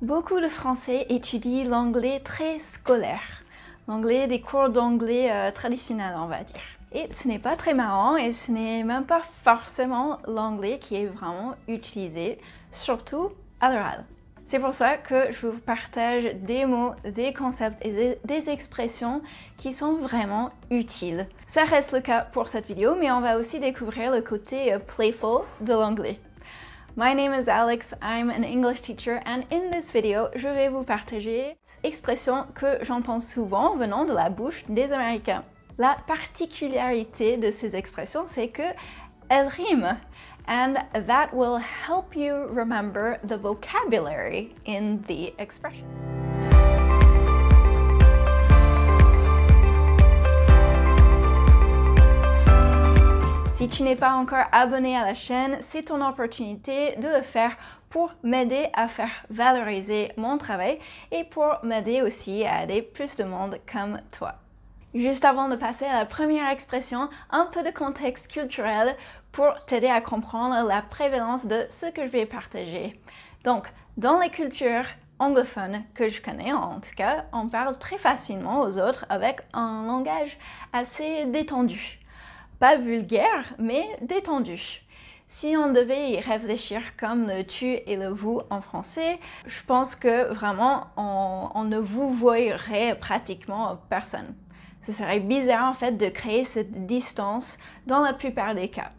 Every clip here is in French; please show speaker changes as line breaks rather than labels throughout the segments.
Beaucoup de Français étudient l'anglais très scolaire, l'anglais des cours d'anglais traditionnels, on va dire. Et ce n'est pas très marrant et ce n'est même pas forcément l'anglais qui est vraiment utilisé, surtout à l'oral. C'est pour ça que je vous partage des mots, des concepts et des expressions qui sont vraiment utiles. Ça reste le cas pour cette vidéo, mais on va aussi découvrir le côté playful de l'anglais. My name is Alex, I'm an English teacher, and in this video, je vais vous partager expressions que j'entends souvent venant de la bouche des Américains. La particularité de ces expressions, c'est qu'elles riment. And that will help you remember the vocabulary in the expression. Si tu n'es pas encore abonné à la chaîne, c'est ton opportunité de le faire pour m'aider à faire valoriser mon travail et pour m'aider aussi à aider plus de monde comme toi. Juste avant de passer à la première expression, un peu de contexte culturel pour t'aider à comprendre la prévalence de ce que je vais partager. Donc, dans les cultures anglophones que je connais, en tout cas, on parle très facilement aux autres avec un langage assez détendu. Pas vulgaire, mais détendu. Si on devait y réfléchir comme le tu et le vous en français, je pense que vraiment on ne vous voyerait pratiquement personne. Ce serait bizarre en fait de créer cette distance dans la plupart des cas.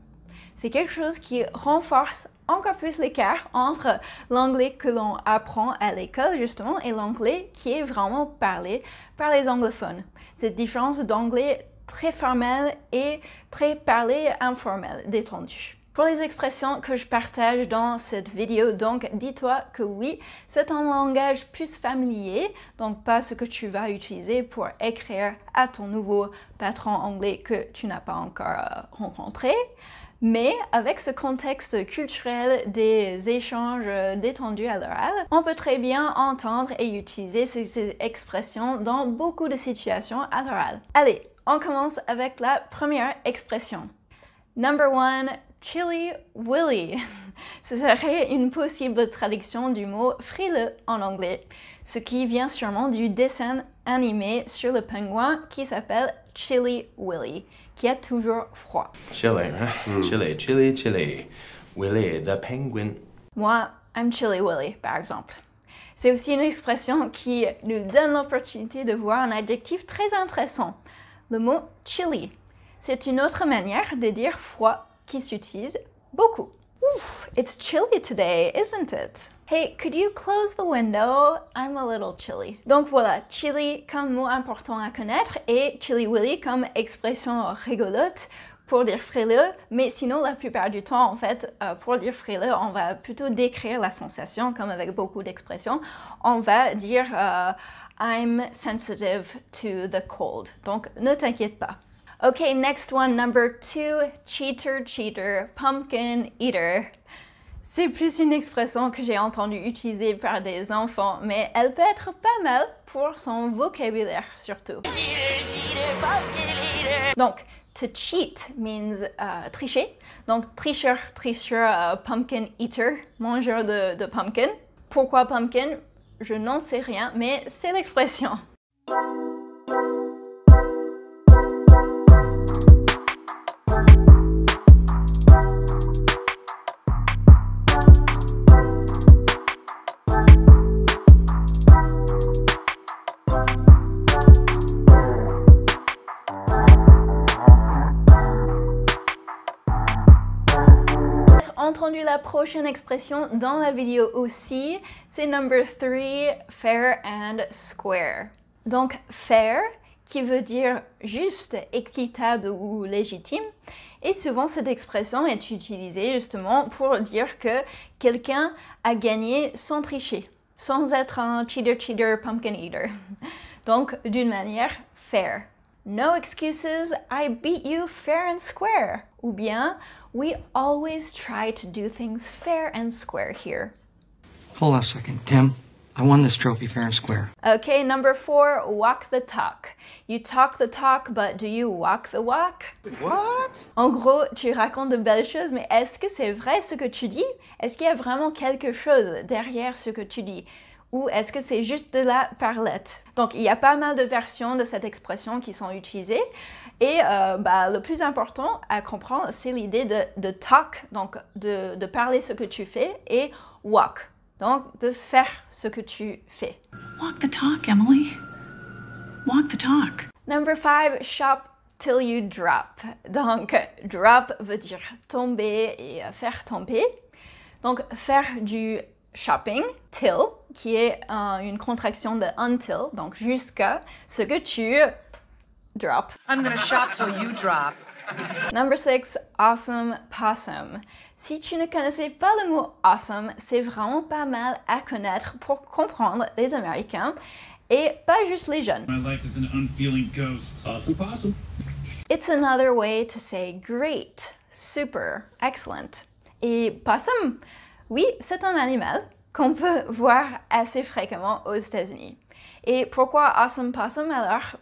C'est quelque chose qui renforce encore plus l'écart entre l'anglais que l'on apprend à l'école justement et l'anglais qui est vraiment parlé par les anglophones. Cette différence d'anglais très formel et très parlé informel, détendu. Pour les expressions que je partage dans cette vidéo, donc dis-toi que oui, c'est un langage plus familier, donc pas ce que tu vas utiliser pour écrire à ton nouveau patron anglais que tu n'as pas encore rencontré, mais avec ce contexte culturel des échanges détendus à l'oral, on peut très bien entendre et utiliser ces expressions dans beaucoup de situations à l'oral. Allez, on commence avec la première expression. Number 1, Chilly Willy. Ce serait une possible traduction du mot frileux en anglais, ce qui vient sûrement du dessin animé sur le pingouin qui s'appelle Chilly Willy, qui a toujours froid.
Chilly, hein? Chilly, chilly, chilly. Willy, the penguin.
Moi, I'm Chilly Willy, par exemple. C'est aussi une expression qui nous donne l'opportunité de voir un adjectif très intéressant. Le mot chilly. C'est une autre manière de dire froid qui s'utilise beaucoup. Oof, it's chilly today, isn't it? Hey, could you close the window? I'm a little chilly. Donc voilà, chilly comme mot important à connaître et chilly willy comme expression rigolote pour dire frileux, mais sinon la plupart du temps en fait pour dire frileux on va plutôt décrire la sensation comme avec beaucoup d'expressions. On va dire I'm sensitive to the cold. Donc ne t'inquiète pas. Okay, next one, number 2, cheater, cheater, pumpkin eater. C'est plus une expression que j'ai entendue utiliser par des enfants, mais elle peut être pas mal pour son vocabulaire surtout. Cheater, cheater, pumpkin eater. Donc, to cheat means tricher. Donc, tricheur, tricheur, pumpkin eater, mangeur de pumpkin. Pourquoi pumpkin? Je n'en sais rien, mais c'est l'expression. Entendu la prochaine expression dans la vidéo aussi, c'est number 3, fair and square. Donc fair, qui veut dire juste, équitable ou légitime, et souvent cette expression est utilisée justement pour dire que quelqu'un a gagné sans tricher, sans être un cheater, cheater, pumpkin eater. Donc d'une manière fair. No excuses, I beat you fair and square. Ou bien, we always try to do things fair and square here.
Hold on a second, Tim. I won this trophy fair and square.
Okay, number 4, walk the talk. You talk the talk, but do you walk the walk?
What?
En gros, tu racontes de belles choses, mais est-ce que c'est vrai ce que tu dis? Est-ce qu'il y a vraiment quelque chose derrière ce que tu dis? ou est-ce que c'est juste de la parlette? Donc, il y a pas mal de versions de cette expression qui sont utilisées. Et le plus important à comprendre, c'est l'idée de talk, donc de parler ce que tu fais, et walk, donc de faire ce que tu fais.
Walk the talk, Emily. Walk the talk.
Number 5, shop till you drop. Donc, drop veut dire tomber et faire tomber. Donc, faire du shopping, till, qui est une contraction de until, donc jusqu'à ce que tu drop.
I'm gonna shop till you drop.
Number 6, awesome possum. Si tu ne connaissais pas le mot awesome, c'est vraiment pas mal à connaître pour comprendre les Américains et pas juste les jeunes.
My life is an unfeeling ghost. Awesome possum.
It's another way to say great, super, excellent. Et possum, oui, c'est un animal qu'on peut voir assez fréquemment aux États-Unis. Et pourquoi awesome possum alors?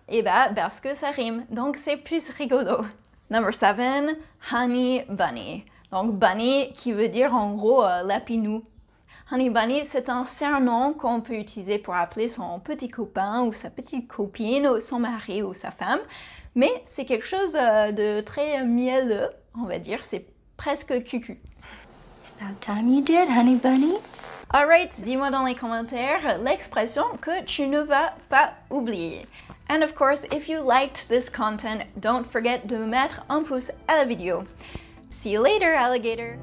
Parce que ça rime, donc c'est plus rigolo. Number 7, honey bunny. Donc bunny qui veut dire en gros lapinou. Honey bunny, c'est un surnom qu'on peut utiliser pour appeler son petit copain ou sa petite copine ou son mari ou sa femme. Mais c'est quelque chose de très mielleux, on va dire, c'est presque cucu.
It's about time you did, honey bunny.
Alright, dis-moi dans les commentaires l'expression que tu ne vas pas oublier. And of course, if you liked this content, don't forget de me mettre un pouce à la vidéo. See you later, alligator!